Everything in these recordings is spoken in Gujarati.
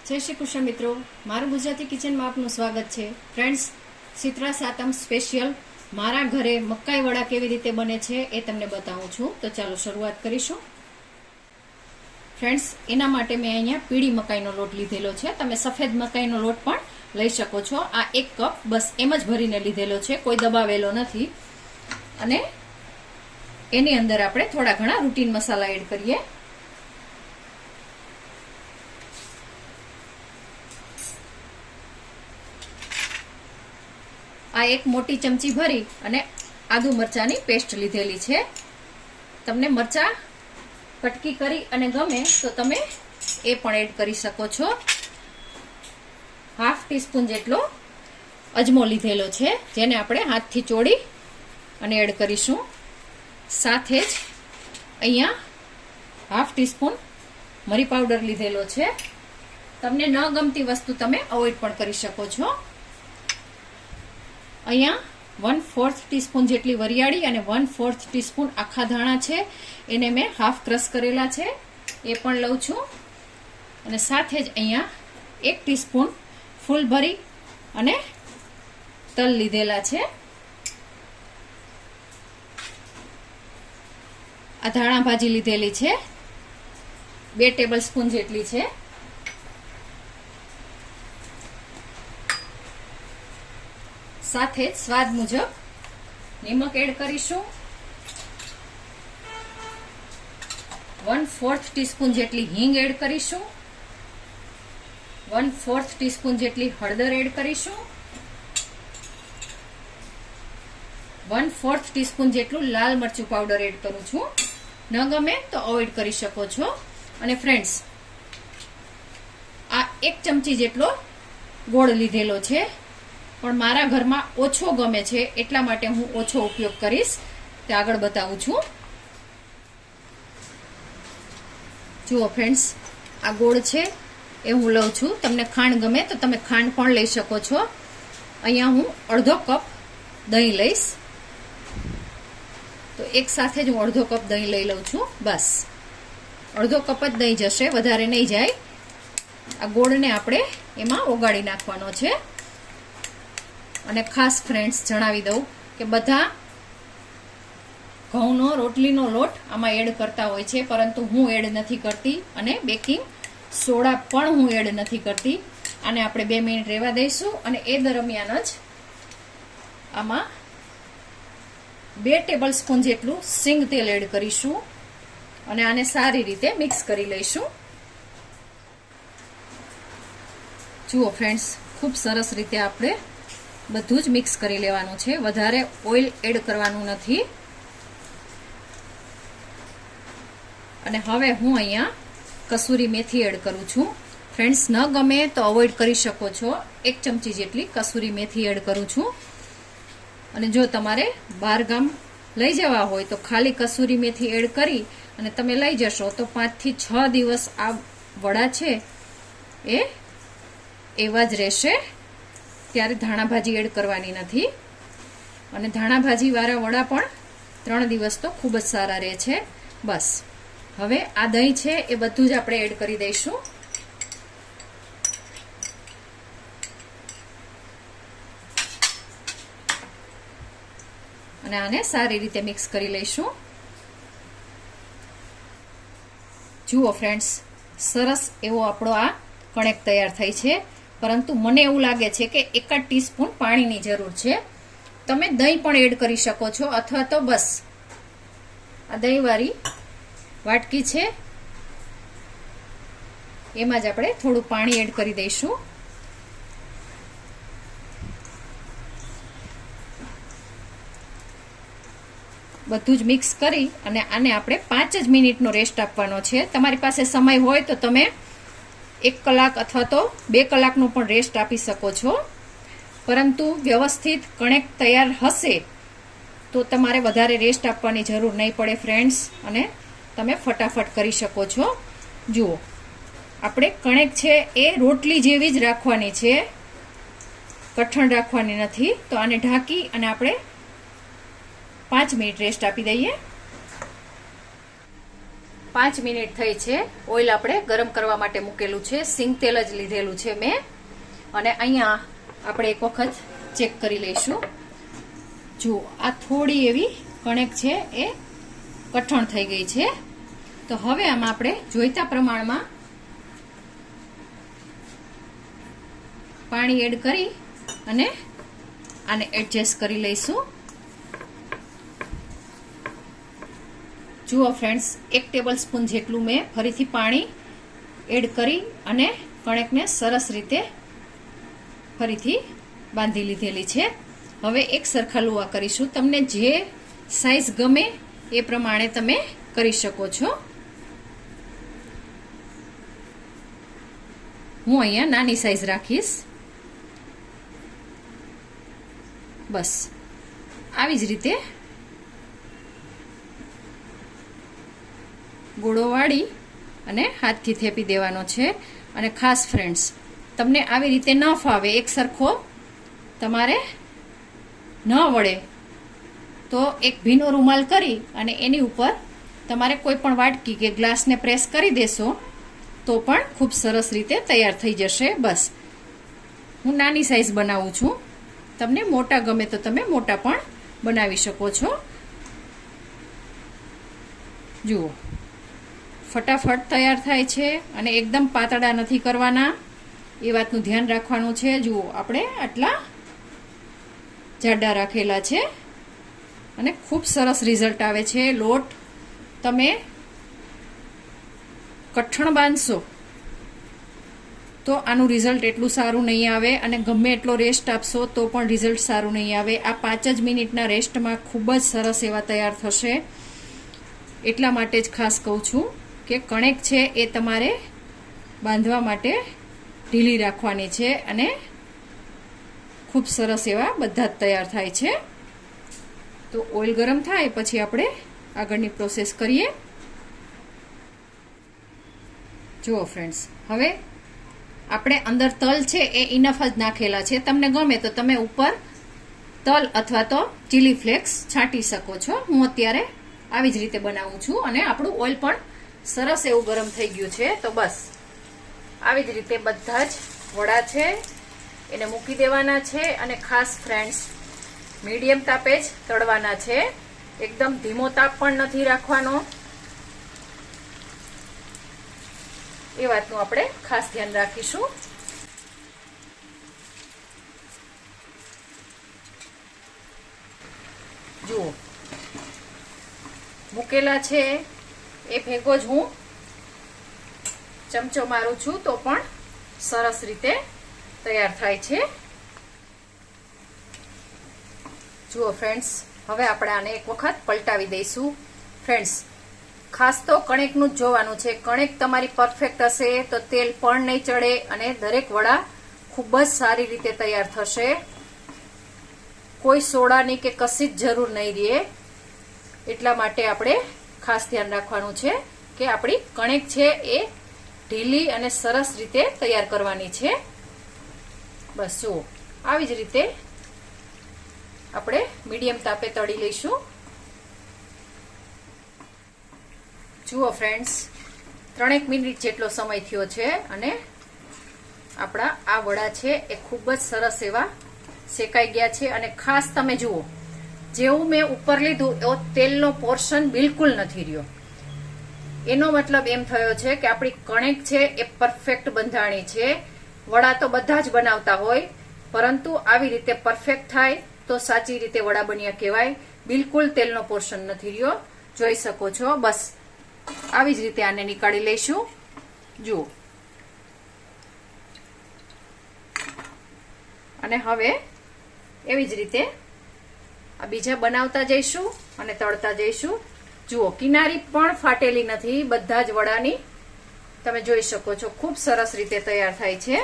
જય શ્રી કૃષ્ણ મિત્રો, મારું ગુજરાતી કિચનમાં આપનું સ્વાગત છે. ફ્રેન્ડ્સ, શીતળા સાતમ સ્પેશિયલ મારા ઘરે મકાઈ વડા કેવી રીતે બને છે એ તમને બતાવું છું. તો ચાલો શરૂઆત કરીશું. ફ્રેન્ડ્સ, એના માટે મેં અહીંયા પીળી મકાઈનો લોટ લીધેલો છે. તમે સફેદ મકાઈનો લોટ પણ લઈ શકો છો. આ 1 કપ બસ એમ જ ભરીને લીધેલો છે, કોઈ દબાવેલો નથી. અને એની અંદર આપણે થોડા ઘણા રૂટીન મસાલા એડ કરીએ. આ 1 મોટી ચમચી ભરી અને આદુ મરચાની પેસ્ટ લીધેલી છે. તમને મરચા કટકી કરી અને ગમે તો તમે એ પણ એડ કરી શકો છો. ½ ટીસ્પૂન જેટલો અજમો લીધેલો છે, જેને આપણે હાથથી ચોળી અને એડ કરીશું. સાથે જ અહીંયા ½ ટીસ્પૂન મરી પાવડર લીધેલો છે. તમને ન ગમતી વસ્તુ તમે અવોઇડ પણ કરી શકો છો. અહીંયા 1/4 ટીસ્પૂન જેટલી વરિયાળી અને 1/4 ટીસ્પૂન આખા ધાણા છે, એને મેં હાફ ક્રશ કરેલા છે, એ પણ લઉં છું. અને સાથે જ અહીંયા 1 ટીસ્પૂન ફૂલ ભરી અને તલ લીધેલા છે. આ ધાણા ભાજી લીધેલી છે, 2 ટેબલ સ્પૂન જેટલી છે. સાથે જ સ્વાદ મુજબ નમક એડ કરીશું. 1/4 ટીસ્પૂન જેટલી હિંગ એડ કરીશું. 1/4 ટીસ્પૂન જેટલી હળદર એડ કરીશું. 1/4 ટીસ્પૂન જેટલું લાલ મરચું પાવડર એડ કરું છું. ન ગમે તો અવોઇડ કરી શકો છો. અને ફ્રેન્ડ્સ, આ 1 ચમચી જેટલો ગોળ લીધેલો છે, પણ મારા ઘરમાં ઓછો ગમે છે એટલા માટે હું ઓછો ઉપયોગ કરીશ, તે આગળ બતાવું છું. જુઓ ફ્રેન્ડ્સ, આ ગોળ છે એ હું લઉં છું. તમને ખાંડ ગમે તો તમે ખાંડ પણ લઈ શકો છો. અહીંયા હું અડધો કપ દહીં લઈશ. તો એક સાથે જ હું અડધો કપ દહીં લઈ લઉં છું. બસ અડધો કપ જ દહીં જશે, વધારે નહીં જાય. આ ગોળને આપણે એમાં ઓગાળી નાખવાનો છે. અને ખાસ ફ્રેન્ડ્સ જણાવી દઉં કે બધા ઘઉંનો રોટલીનો લોટ આમાં એડ કરતા હોય છે, પરંતુ હું એડ નથી કરતી. અને બેકિંગ સોડા પણ હું એડ નથી કરતી. આને આપણે 2 મિનિટ રહેવા દઈશું. અને એ દરમિયાન જ આમાં 2 ટેબલ સ્પૂન જેટલું સિંગ તેલ એડ કરીશું. અને આને સારી રીતે મિક્સ કરી લઈશું. જુઓ ફ્રેન્ડ્સ, ખૂબ સરસ રીતે આપણે બધું જ મિક્સ કરી લેવાનું છે. વધારે ઓઇલ એડ કરવાનું નથી. અને હવે હું અહીંયા કસૂરી મેથી એડ કરું છું. ફ્રેન્ડ્સ, ન ગમે તો અવોઇડ કરી શકો છો. 1 ચમચી જેટલી કસૂરી મેથી એડ કરું છું. અને જો તમારે બહાર ગામ લઈ જવા હોય તો ખાલી કસૂરી મેથી એડ કરી અને તમે લઈ જશો તો 5 થી 6 દિવસ આ વડા છે એ એવા જ રહેશે. ત્યારે ધાણા ભાજી એડ કરવાની નથી. અને ધાણા ભાજી વાળા વડા પણ 3 દિવસ તો ખૂબ જ સારા રહે છે. બસ હવે આ દહીં છે એ બધું જ આપણે એડ કરી દઈશું. અને આને સારી રીતે મિક્સ કરી લઈશું. જુઓ ફ્રેન્ડ્સ, સરસ એવો આપણો આ કણેક તૈયાર થઈ છે. પરંતુ મને એવું લાગે છે કે 1 ટીસ્પૂન પાણીની જરૂર છે. તમે દહીં પણ એડ કરી શકો છો, અથવા તો બસ આ દહીંવાળી વાટકી છે એમાં જ આપણે થોડું પાણી એડ કરી દઈશું. બધું જ મિક્સ કરી અને આને આપણે 5 જ મિનિટનો રેસ્ટ આપવાનો છે. તમારી પાસે સમય હોય તો તમે 1 કલાક અથવા તો 2 કલાકનો પણ રેસ્ટ આપી શકો છો. પરંતુ વ્યવસ્થિત કણેક તૈયાર હશે તો તમારે વધારે રેસ્ટ આપવાની જરૂર નહીં પડે ફ્રેન્ડ્સ. અને તમે ફટાફટ કરી શકો છો. જુઓ, આપણે કણેક છે એ રોટલી જેવી જ રાખવાની છે, કઠણ રાખવાની નથી. તો આને ઢાંકી અને આપણે 5 મિનિટ રેસ્ટ આપી દઈએ. 5 મિનિટ થઈ છે. ઓઇલ આપણે ગરમ કરવા માટે મૂકેલું છે. સિંગ તેલ જ લીધેલું છે મેં. અને અહીંયા આપણે એક વખત ચેક કરી લઈશું. જુઓ, આ થોડી એવી કણેક છે એ કઠણ થઈ ગઈ છે. તો હવે આમાં આપણે જોઈતા પ્રમાણમાં પાણી એડ કરી અને આને એડજસ્ટ કરી લઈશું. જુઓ ફ્રેન્ડ્સ, 1 ટેબલ સ્પૂન જેટલું મેં ફરીથી પાણી એડ કરી અને કણેકને સરસ રીતે ફરીથી બાંધી લીધેલી છે. હવે એક સરખા લુવા કરીશું. તમને જે સાઈઝ ગમે એ પ્રમાણે તમે કરી શકો છો. હું અહીંયા નાની સાઈઝ રાખીશ. બસ આવી જ રીતે ગોળો વાળી અને હાથથી થેપી દેવાનો છે. અને ખાસ ફ્રેન્ડ્સ, તમને આવી રીતે ન ફાવે, એક સરખો તમારે ન વળે તો એક ભીનો રૂમાલ કરી અને એની ઉપર તમારે કોઈ પણ વાટકી કે ગ્લાસને પ્રેસ કરી દેશો તો પણ ખૂબ સરસ રીતે તૈયાર થઈ જશે. બસ હું નાની સાઈઝ બનાવું છું. તમને મોટા ગમે તો તમે મોટા પણ બનાવી શકો છો. જુઓ, ફટાફટ તૈયાર થાય છે અને એકદમ પાતળા નથી કરવાના, એ વાતનું ધ્યાન રાખવાનું છે. જુઓ, આપણે આટલા જાડા રાખેલા છે અને ખૂબ સરસ રિઝલ્ટ આવે છે. લોટ તમે કઠણ બાંધશો તો આનું રિઝલ્ટ એટલું સારું નહીં આવે અને ગમે એટલો રેસ્ટ આપશો તો પણ રિઝલ્ટ સારું નહીં આવે. આ 5 જ મિનિટના રેસ્ટમાં ખૂબ જ સરસ એવા તૈયાર થશે. એટલા માટે જ ખાસ કહું છું કે કણેક છે એ તમારે બાંધવા માટે ઢીલી રાખવાની છે અને ખૂબ સરસ એવા બધા જ તૈયાર થાય છે. તો ઓઇલ ગરમ થાય પછી આપણે આગળની પ્રોસેસ કરીએ. જુઓ ફ્રેન્ડ્સ, હવે આપણે અંદર તલ છે એ ઇનફ જ નાખેલા છે. તમને ગમે તો તમે ઉપર તલ અથવા તો ચીલી ફ્લેક્સ છાંટી શકો છો. હું અત્યારે આવી જ રીતે બનાવું છું અને આપણું ઓઇલ પણ સરસ એવું ગરમ થઈ ગયું છે. તો બસ આવી જ રીતે બધા જ વડા છે એને મૂકી દેવાના છે અને ખાસ ફ્રેન્ડ્સ, મીડિયમ તાપે જ તળવાના છે. એકદમ ધીમો તાપ પણ નથી રાખવાનો. એ વાતનું આપણે ખાસ ધ્યાન રાખીશું. જુઓ, મૂકેલા છે એ ભેગો જ હું ચમચો મારું છું તો પણ સરસ રીતે તૈયાર થાય છે. જુઓ ફ્રેન્ડ્સ, હવે આપણે આને એક વખત પલટાવી દઈશું. ફ્રેન્ડ્સ, ખાસ તો કણેકનું જ જોવાનું છે. કણેક તમારી પરફેક્ટ હશે તો તેલ પણ નહીં ચડે અને દરેક વડા ખૂબ જ સારી રીતે તૈયાર થશે. કોઈ સોડાની કે કશી જ જરૂર નહીં રહે. એટલા માટે આપણે ખાસ ધ્યાન રાખવાનું છે કે આપણી કણેક છે એ ઢીલી અને સરસ રીતે તૈયાર કરવાની છે. બસ જુઓ, આવી જ રીતે આપણે મીડિયમ તાપે તળી લઈશું. જુઓ ફ્રેન્ડ્સ, 3 મિનિટ જેટલો સમય થયો છે અને આપણા આ વડા છે એ ખૂબ જ સરસ એવા શેકાઈ ગયા છે. અને ખાસ તમે જુઓ, જેવું મેં ઉપર લીધું એવો તેલનો પોર્શન બિલકુલ નથી રહ્યો. એનો મતલબ એમ થયો છે કે આપણી કણેક છે એ પરફેક્ટ બંધાણી છે. વડા તો બધા જ બનાવતા હોય, પરંતુ આવી રીતે પરફેક્ટ થાય તો સાચી રીતે વડા બન્યા કહેવાય. બિલકુલ તેલનો પોર્શન નથી રહ્યો, જોઈ શકો છો. બસ આવી જ રીતે આને નીકાળી લઈશું. જુઓ, અને હવે એવી જ રીતે આ બીજા બનાવતા જઈશું અને તળતા જઈશું. જુઓ, કિનારી પણ ફાટેલી નથી બધા જ વડાની. તમે જોઈ શકો છો ખૂબ સરસ રીતે તૈયાર થાય છે.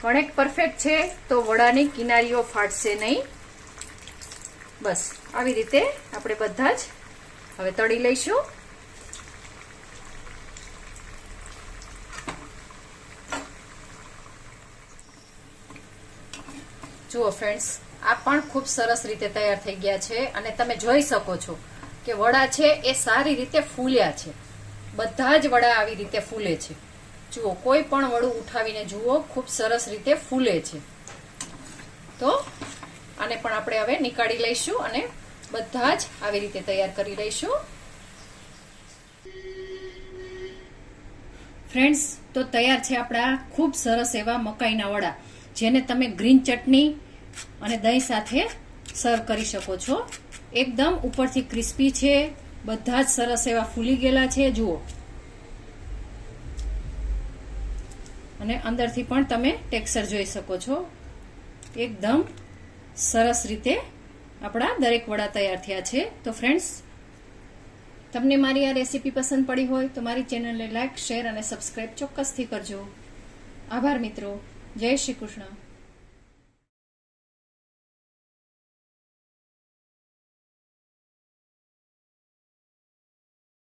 કણેક પરફેક્ટ છે તો વડાની કિનારીઓ ફાટશે નહીં. બસ આવી રીતે આપણે બધા જ હવે તળી લઈશું. જુઓ ફ્રેન્ડ્સ, આ પણ ખૂબ સરસ રીતે તૈયાર થઈ ગયા છે અને તમે જોઈ શકો છો કે વડા છે એ સારી રીતે ફૂલ્યા છે. બધા જ વડા આવી રીતે ફૂલે છે. જુઓ, કોઈ પણ વડું ઉઠાવીને જુઓ, ખૂબ સરસ રીતે ફૂલે છે. તો આને પણ આપણે હવે નીકાળી લઈશું અને બધા જ આવી રીતે તૈયાર કરી લઈશું. ફ્રેન્ડ્સ, તો તૈયાર છે આપણા ખૂબ સરસ એવા મકાઈના વડા, જેને તમે ગ્રીન ચટણી અને દહીં સાથે સર્વ કરી શકો છો. એકદમ ઉપરથી ક્રિસ્પી છે, બધા જ સરસ એવા ફૂલી ગયેલા છે જુઓ, અને અંદરથી પણ તમે ટેક્સચર જોઈ શકો છો. એકદમ સરસ રીતે આપણા દરેક વડા તૈયાર થયા છે. તો ફ્રેન્ડ્સ, તમને મારી આ રેસીપી પસંદ પડી હોય તો મારી ચેનલને લાઈક, શેર અને સબસ્ક્રાઇબ ચોક્કસથી કરજો. આભાર મિત્રો. જય શ્રી કૃષ્ણ.